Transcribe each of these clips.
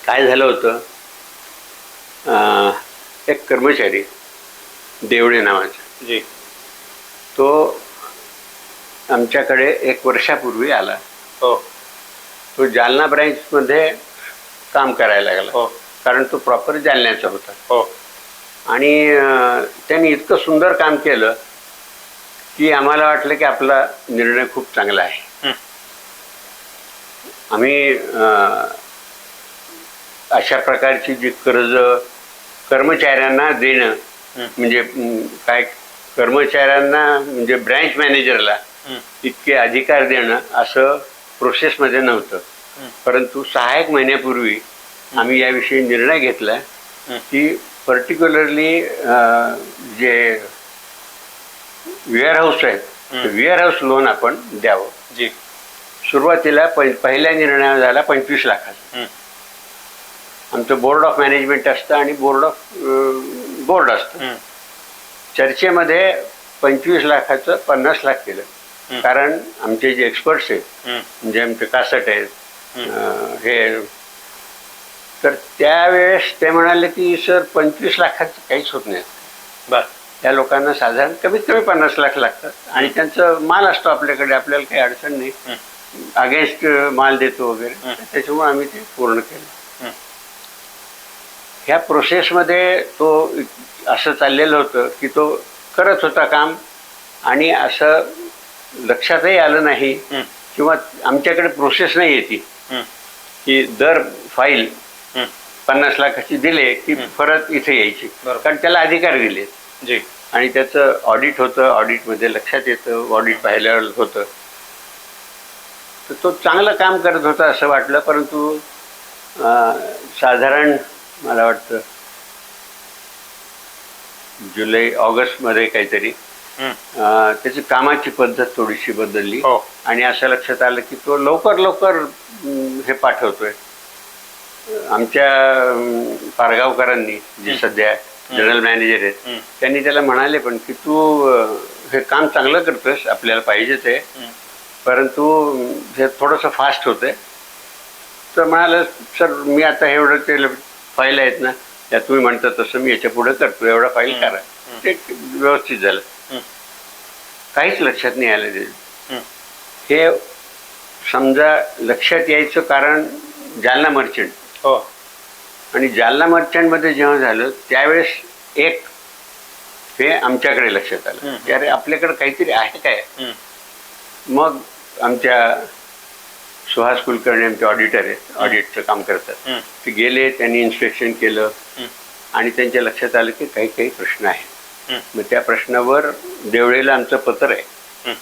काय झालं होतं, एक कर्मचारी देवळे नावाचा जी. तो आमच्याकडे 1 वर्षापूर्वी आला. हो तो जालना ब्रँचमध्ये काम करायला लागला. हो कारण तो प्रॉपर जालन्याचा होता. हो आणि त्यांनी इतकं सुंदर काम केलं की आम्हाला वाटलं की आपला निर्णय खूप चांगला आहे. आम्ही अशा प्रकारची जी कर्ज कर्मचाऱ्यांना देणं म्हणजे काय कर्मचाऱ्यांना म्हणजे ब्रँच मॅनेजरला इतके अधिकार देणं असं प्रोसेसमध्ये नव्हतं. परंतु 6 महिन्यापूर्वी आम्ही याविषयी निर्णय घेतला की पर्टिक्युलरली जे वेअरहाऊस आहेत वेअरहाऊस लोन आपण द्यावं. जी. सुरुवातीला पहिल्या निर्णय झाला 25 लाखाचा. आमचं बोर्ड ऑफ मॅनेजमेंट असतं आणि बोर्ड असतं. चर्चेमध्ये 25 लाखाचं 50 लाख केलं. कारण आमचे जे एक्सपर्ट्स आहेत म्हणजे आमचे कासट आहेत हे, तर त्यावेळेस ते म्हणाले की सर 25 लाखाचं काहीच होत नाही. बरं. त्या लोकांना साधारण कमीत कमी 50 लाख लागतात आणि त्यांचं माल असतो आपल्याकडे, आपल्याला काही अडचण नाही, अगेन्स्ट माल देतो वगैरे. त्याच्यामुळे आम्ही ते पूर्ण केलं. ह्या प्रोसेसमध्ये तो असं चाललेलं होतं की तो करत होता काम आणि असं लक्षातही आलं नाही किंवा आमच्याकडे प्रोसेस नाही येते की दर फाईल 50 लाखाची दिले की परत इथे यायची. कारण त्याला अधिकार दिले. जी. आणि त्याचं ऑडिट होतं. ऑडिटमध्ये लक्षात येतं, ऑडिट पाहिल्यावर होतं. तर तो चांगलं काम करत होता असं वाटलं. परंतु साधारण मला वाटतं जुलै ऑगस्टमध्ये काहीतरी त्याची कामाची पद्धत थोडीशी बदलली. आणि असं लक्षात आलं की तो लवकर हे पाठवतोय. आमच्या पारगावकरांनी जे सध्या जनरल मॅनेजर आहेत त्यांनी त्याला म्हणाले पण की तू हे काम चांगलं करतोयस, आपल्याला पाहिजेच आहे, परंतु हे थोडंसं फास्ट होतंय. तर म्हणालं सर मी आता एवढं ते फाईल आहेत ना, त्या तुम्ही म्हणता तसं मी याच्या पुढे करतो, एवढा फाईल करा. ते व्यवस्थित झालं. काहीच लक्षात नाही आलं ते. हे समजा लक्षात यायचं कारण जालना मर्चंट. हो. आणि जालना मर्चंटमध्ये जेव्हा झालं त्यावेळेस एक हे आमच्याकडे लक्षात आलं की अरे आपल्याकडे काहीतरी आहे काय. मग आमच्या सुहास कुलकर्णी आमचे ऑडिटर आहेत, ऑडिटचं काम करतात, ते गेले, त्यांनी इन्स्पेक्शन केलं आणि त्यांच्या लक्षात आलं की काही प्रश्न आहेत. मग त्या प्रश्नावर देवळेला आमचं पत्र आहे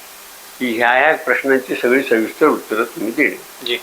की ह्या प्रश्नांची सगळी सविस्तर उत्तरं तुम्ही देणे.